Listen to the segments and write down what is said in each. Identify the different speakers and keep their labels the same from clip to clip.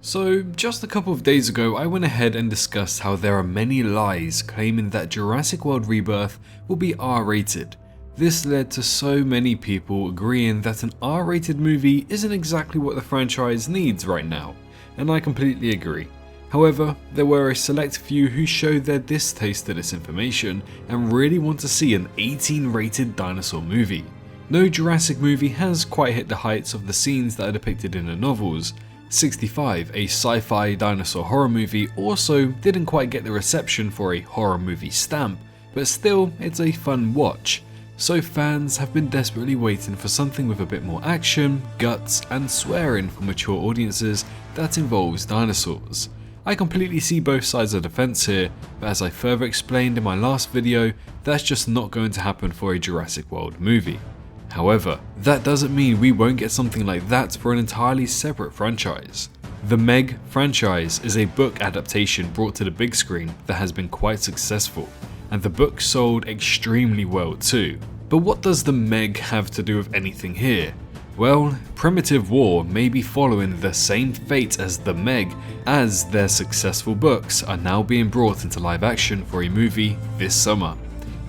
Speaker 1: So, just a couple of days ago, I went ahead and discussed how there are many lies claiming that Jurassic World Rebirth will be R-rated. This led to so many people agreeing that an R-rated movie isn't exactly what the franchise needs right now, and I completely agree. However, there were a select few who showed their distaste to this information and really want to see an 18-rated dinosaur movie. No Jurassic movie has quite hit the heights of the scenes that are depicted in the novels. 65, a sci-fi dinosaur horror movie, also didn't quite get the reception for a horror movie stamp, but still, it's a fun watch. So fans have been desperately waiting for something with a bit more action, guts, and swearing for mature audiences that involves dinosaurs. I completely see both sides of the fence here, but as I further explained in my last video, that's just not going to happen for a Jurassic World movie. However, that doesn't mean we won't get something like that for an entirely separate franchise. The Meg franchise is a book adaptation brought to the big screen that has been quite successful, and the book sold extremely well too. But what does the Meg have to do with anything here? Well, Primitive War may be following the same fate as the Meg, as their successful books are now being brought into live action for a movie this summer.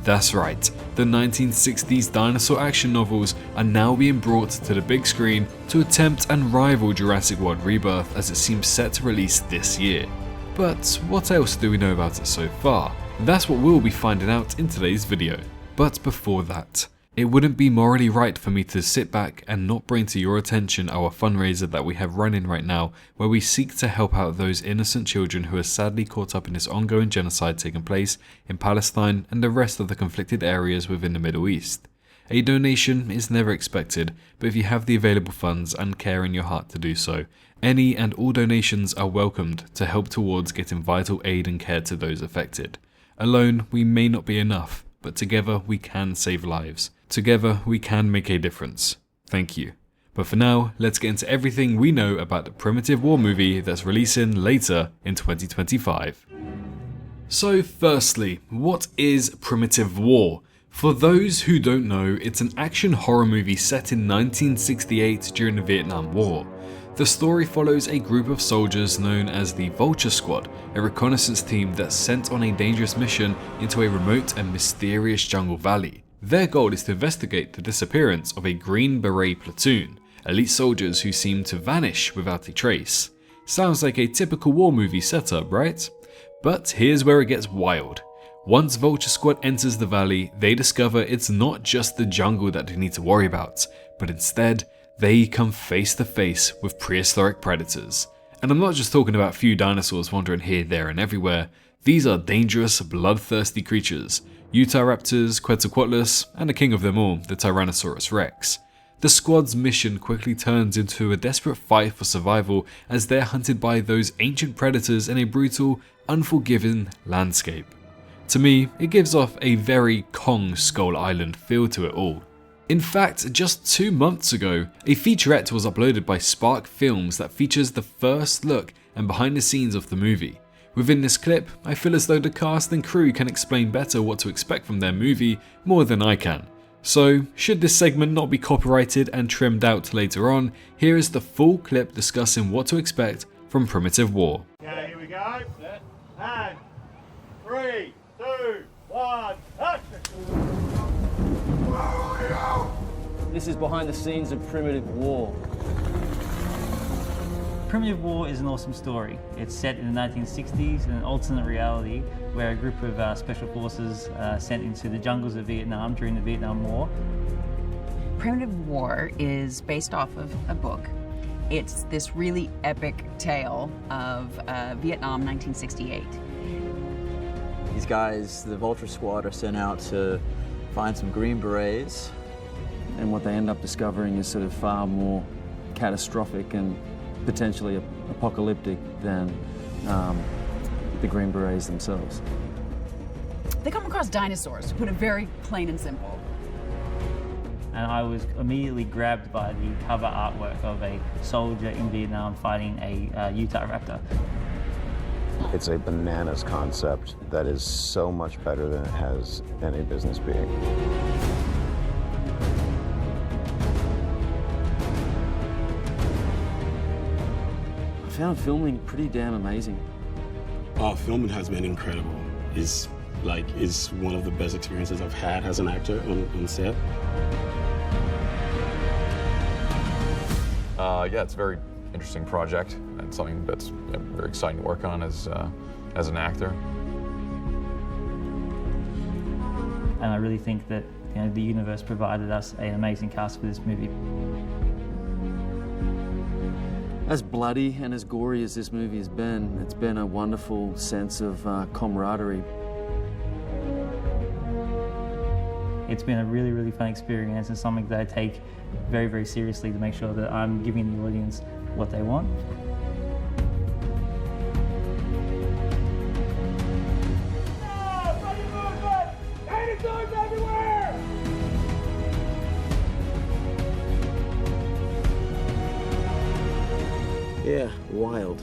Speaker 1: That's right, the 1960s dinosaur action novels are now being brought to the big screen to attempt and rival Jurassic World Rebirth, as it seems set to release this year. But what else do we know about it so far? That's what we'll be finding out in today's video. But before that, it wouldn't be morally right for me to sit back and not bring to your attention our fundraiser that we have running right now, where we seek to help out those innocent children who are sadly caught up in this ongoing genocide taking place in Palestine and the rest of the conflicted areas within the Middle East. A donation is never expected, but if you have the available funds and care in your heart to do so, any and all donations are welcomed to help towards getting vital aid and care to those affected. Alone, we may not be enough, but together we can save lives. Together we can make a difference. Thank you. But for now, let's get into everything we know about the Primitive War movie that's releasing later in 2025. So firstly, what is Primitive War? For those who don't know, it's an action horror movie set in 1968 during the Vietnam War. The story follows a group of soldiers known as the Vulture Squad, a reconnaissance team that's sent on a dangerous mission into a remote and mysterious jungle valley. Their goal is to investigate the disappearance of a Green Beret platoon, elite soldiers who seem to vanish without a trace. Sounds like a typical war movie setup, right? But here's where it gets wild. Once Vulture Squad enters the valley, they discover it's not just the jungle that they need to worry about, but instead, they come face to face with prehistoric predators. And I'm not just talking about a few dinosaurs wandering here, there, and everywhere. These are dangerous, bloodthirsty creatures. Utahraptors, Quetzalcoatlus, and the king of them all, the Tyrannosaurus Rex. The squad's mission quickly turns into a desperate fight for survival as they're hunted by those ancient predators in a brutal, unforgiving landscape. To me, it gives off a very Kong Skull Island feel to it all. In fact, just 2 months ago, a featurette was uploaded by Spark Films that features the first look and behind the scenes of the movie. Within this clip, I feel as though the cast and crew can explain better what to expect from their movie more than I can. So, should this segment not be copyrighted and trimmed out later on, here is the full clip discussing what to expect from Primitive War.
Speaker 2: Okay, here we go. Set. And 3, 2, 1, action!
Speaker 3: This is behind the scenes of Primitive War.
Speaker 4: Primitive War is an awesome story. It's set in the 1960s in an alternate reality where a group of special forces sent into the jungles of Vietnam during the Vietnam War.
Speaker 5: Primitive War is based off of a book. It's this really epic tale of Vietnam 1968.
Speaker 6: These guys, the Vulture Squad, are sent out to find some Green Berets.
Speaker 3: And what they end up discovering is sort of far more catastrophic and potentially apocalyptic than the Green Berets themselves.
Speaker 5: They come across dinosaurs, to put it very plain and simple.
Speaker 4: And I was immediately grabbed by the cover artwork of a soldier in Vietnam fighting a Utahraptor.
Speaker 7: It's a bananas concept that is so much better than it has any business being.
Speaker 3: I found filming pretty damn amazing.
Speaker 8: Filming has been incredible. It's one of the best experiences I've had as an actor on set.
Speaker 9: Yeah, it's a very interesting project and something that's very exciting to work on as an actor.
Speaker 4: And I really think that the universe provided us an amazing cast for this movie.
Speaker 3: As bloody and as gory as this movie has been, it's been a wonderful sense of camaraderie.
Speaker 4: It's been a really, really fun experience and something that I take very, very seriously to make sure that I'm giving the audience what they want.
Speaker 2: Dinosaurs everywhere!
Speaker 6: Yeah, wild.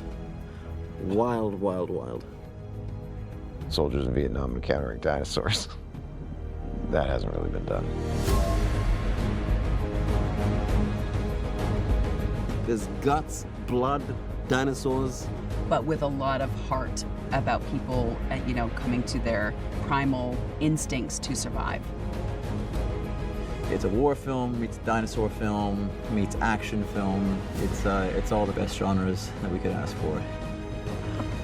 Speaker 6: Wild, wild, wild.
Speaker 7: Soldiers in Vietnam encountering dinosaurs. That hasn't really been done.
Speaker 10: There's guts, blood, dinosaurs.
Speaker 5: But with a lot of heart about people, coming to their primal instincts to survive.
Speaker 6: It's a war film meets dinosaur film meets action film. It's all the best genres that we could ask for.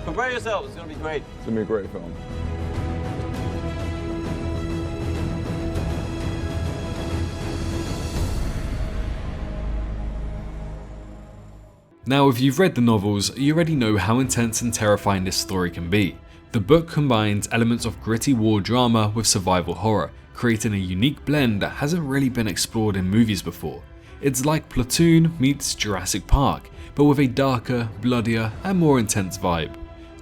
Speaker 10: Prepare yourselves, it's gonna be great.
Speaker 9: It's gonna be a great film.
Speaker 1: Now, if you've read the novels, you already know how intense and terrifying this story can be. The book combines elements of gritty war drama with survival horror, creating a unique blend that hasn't really been explored in movies before. It's like Platoon meets Jurassic Park, but with a darker, bloodier, and more intense vibe.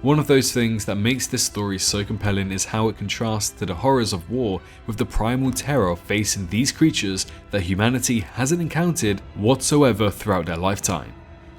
Speaker 1: One of those things that makes this story so compelling is how it contrasts to the horrors of war with the primal terror of facing these creatures that humanity hasn't encountered whatsoever throughout their lifetime.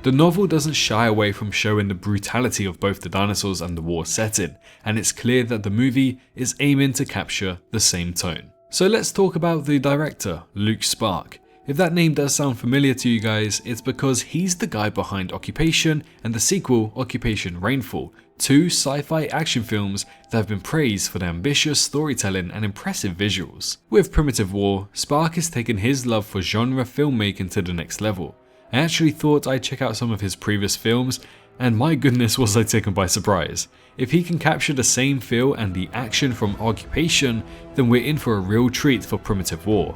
Speaker 1: The novel doesn't shy away from showing the brutality of both the dinosaurs and the war setting, and it's clear that the movie is aiming to capture the same tone. So let's talk about the director, Luke Spark. If that name does sound familiar to you guys, it's because he's the guy behind Occupation and the sequel, Occupation Rainfall, two sci-fi action films that have been praised for their ambitious storytelling and impressive visuals. With Primitive War, Spark has taken his love for genre filmmaking to the next level. I actually thought I'd check out some of his previous films, and my goodness was I taken by surprise. If he can capture the same feel and the action from Occupation, then we're in for a real treat for Primitive War.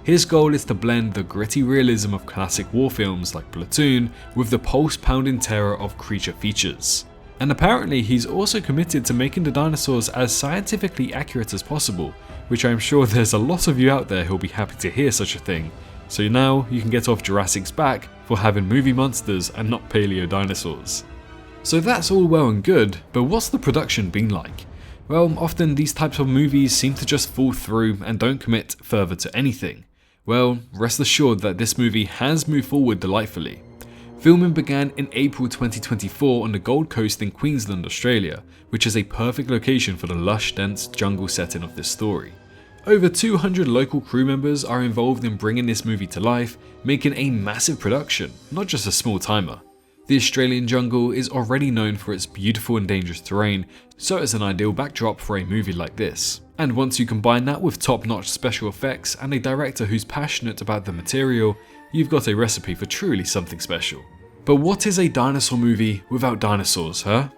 Speaker 1: His goal is to blend the gritty realism of classic war films like Platoon with the pulse-pounding terror of creature features. And apparently he's also committed to making the dinosaurs as scientifically accurate as possible, which I'm sure there's a lot of you out there who'll be happy to hear such a thing. So now you can get off Jurassic's back for having movie monsters and not paleo dinosaurs. So that's all well and good, but what's the production been like? Well, often these types of movies seem to just fall through and don't commit further to anything. Well, rest assured that this movie has moved forward delightfully. Filming began in April 2024 on the Gold Coast in Queensland, Australia, which is a perfect location for the lush, dense jungle setting of this story. Over 200 local crew members are involved in bringing this movie to life, making a massive production, not just a small timer. The Australian jungle is already known for its beautiful and dangerous terrain, so it's an ideal backdrop for a movie like this. And once you combine that with top-notch special effects and a director who's passionate about the material, you've got a recipe for truly something special. But what is a dinosaur movie without dinosaurs, huh?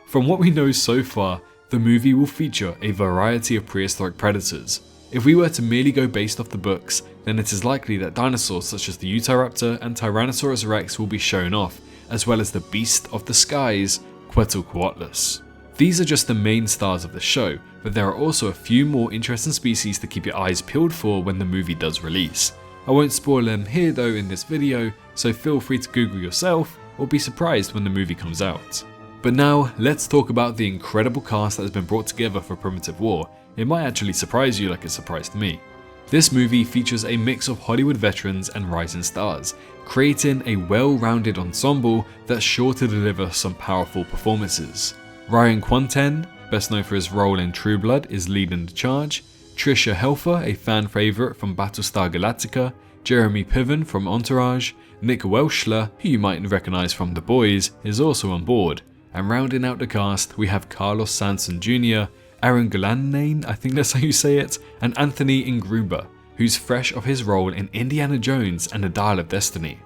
Speaker 1: From what we know so far, the movie will feature a variety of prehistoric predators. If we were to merely go based off the books, then it is likely that dinosaurs such as the Utahraptor and Tyrannosaurus rex will be shown off, as well as the beast of the skies, Quetzalcoatlus. These are just the main stars of the show, but there are also a few more interesting species to keep your eyes peeled for when the movie does release. I won't spoil them here though in this video, so feel free to Google yourself or be surprised when the movie comes out. But now, let's talk about the incredible cast that has been brought together for Primitive War. It might actually surprise you like it surprised me. This movie features a mix of Hollywood veterans and rising stars, creating a well-rounded ensemble that's sure to deliver some powerful performances. Ryan Quanten, best known for his role in True Blood, is leading the charge. Tricia Helfer, a fan favourite from Battlestar Galactica, Jeremy Piven from Entourage, Nick Welshler, who you might recognize from The Boys, is also on board. And rounding out the cast, we have Carlos Sanson Jr., Aaron Glanane, I think that's how you say it, and Anthony Ingruber, who's fresh off his role in Indiana Jones and the Dial of Destiny.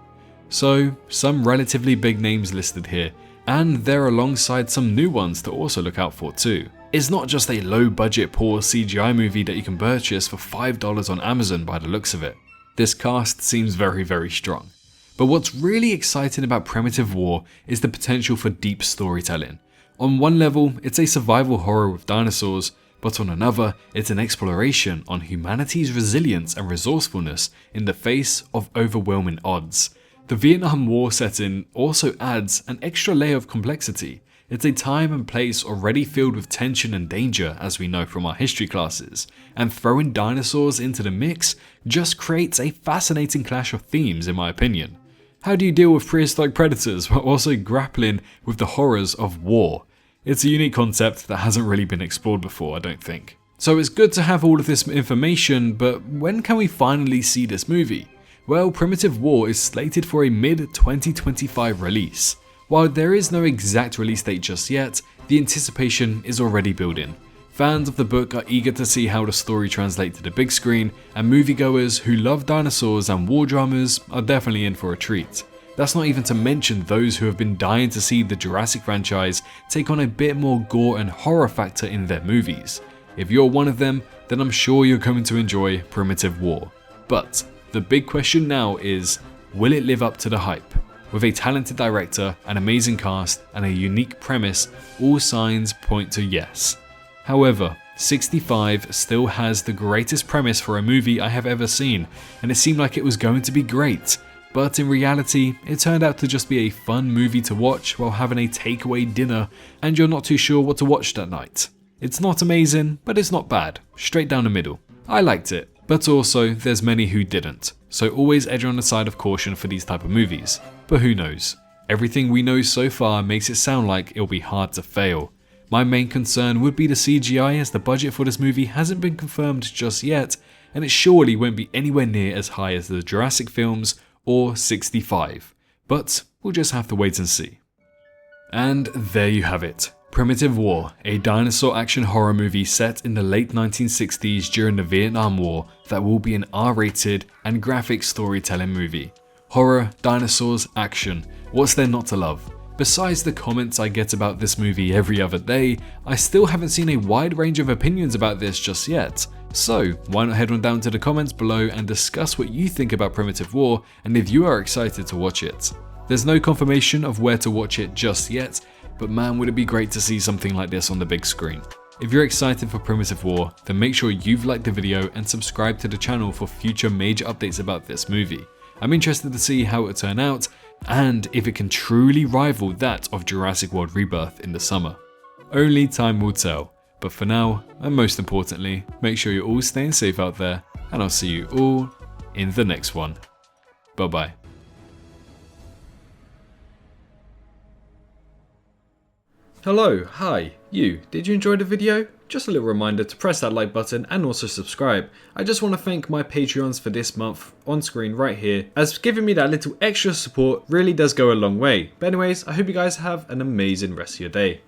Speaker 1: So, some relatively big names listed here, and they're alongside some new ones to also look out for too. It's not just a low budget poor CGI movie that you can purchase for $5 on Amazon by the looks of it. This cast seems very strong. But what's really exciting about Primitive War is the potential for deep storytelling. On one level, it's a survival horror with dinosaurs, but on another, it's an exploration on humanity's resilience and resourcefulness in the face of overwhelming odds. The Vietnam War setting also adds an extra layer of complexity. It's a time and place already filled with tension and danger, as we know from our history classes, and throwing dinosaurs into the mix just creates a fascinating clash of themes in my opinion. How do you deal with prehistoric predators while also grappling with the horrors of war? It's a unique concept that hasn't really been explored before, I don't think. So it's good to have all of this information, but when can we finally see this movie? Well, Primitive War is slated for a mid-2025 release. While there is no exact release date just yet, the anticipation is already building. Fans of the book are eager to see how the story translates to the big screen, and moviegoers who love dinosaurs and war dramas are definitely in for a treat. That's not even to mention those who have been dying to see the Jurassic franchise take on a bit more gore and horror factor in their movies. If you're one of them, then I'm sure you're going to enjoy Primitive War. But the big question now is, will it live up to the hype? With a talented director, an amazing cast, and a unique premise, all signs point to yes. However, 65 still has the greatest premise for a movie I have ever seen, and it seemed like it was going to be great. But in reality, it turned out to just be a fun movie to watch while having a takeaway dinner, and you're not too sure what to watch that night. It's not amazing, but it's not bad. Straight down the middle. I liked it, but also there's many who didn't, so always err on the side of caution for these type of movies. But who knows? Everything we know so far makes it sound like it'll be hard to fail. My main concern would be the CGI, as the budget for this movie hasn't been confirmed just yet, and it surely won't be anywhere near as high as the Jurassic films or 65. But we'll just have to wait and see. And there you have it. Primitive War, a dinosaur action horror movie set in the late 1960s during the Vietnam War that will be an R-rated and graphic storytelling movie. Horror, dinosaurs, action, what's there not to love? Besides the comments I get about this movie every other day, I still haven't seen a wide range of opinions about this just yet. So why not head on down to the comments below and discuss what you think about Primitive War and if you are excited to watch it. There's no confirmation of where to watch it just yet, but man, would it be great to see something like this on the big screen. If you're excited for Primitive War, then make sure you've liked the video and subscribe to the channel for future major updates about this movie. I'm interested to see how it will turn out, and if it can truly rival that of Jurassic World Rebirth in the summer. Only time will tell, but for now, and most importantly, make sure you're all staying safe out there, and I'll see you all in the next one. Bye bye. Hello, hi, you, did you enjoy the video? Just a little reminder to press that like button and also subscribe. I just want to thank my Patreons for this month on screen right here, as giving me that little extra support really does go a long way. But anyways, I hope you guys have an amazing rest of your day.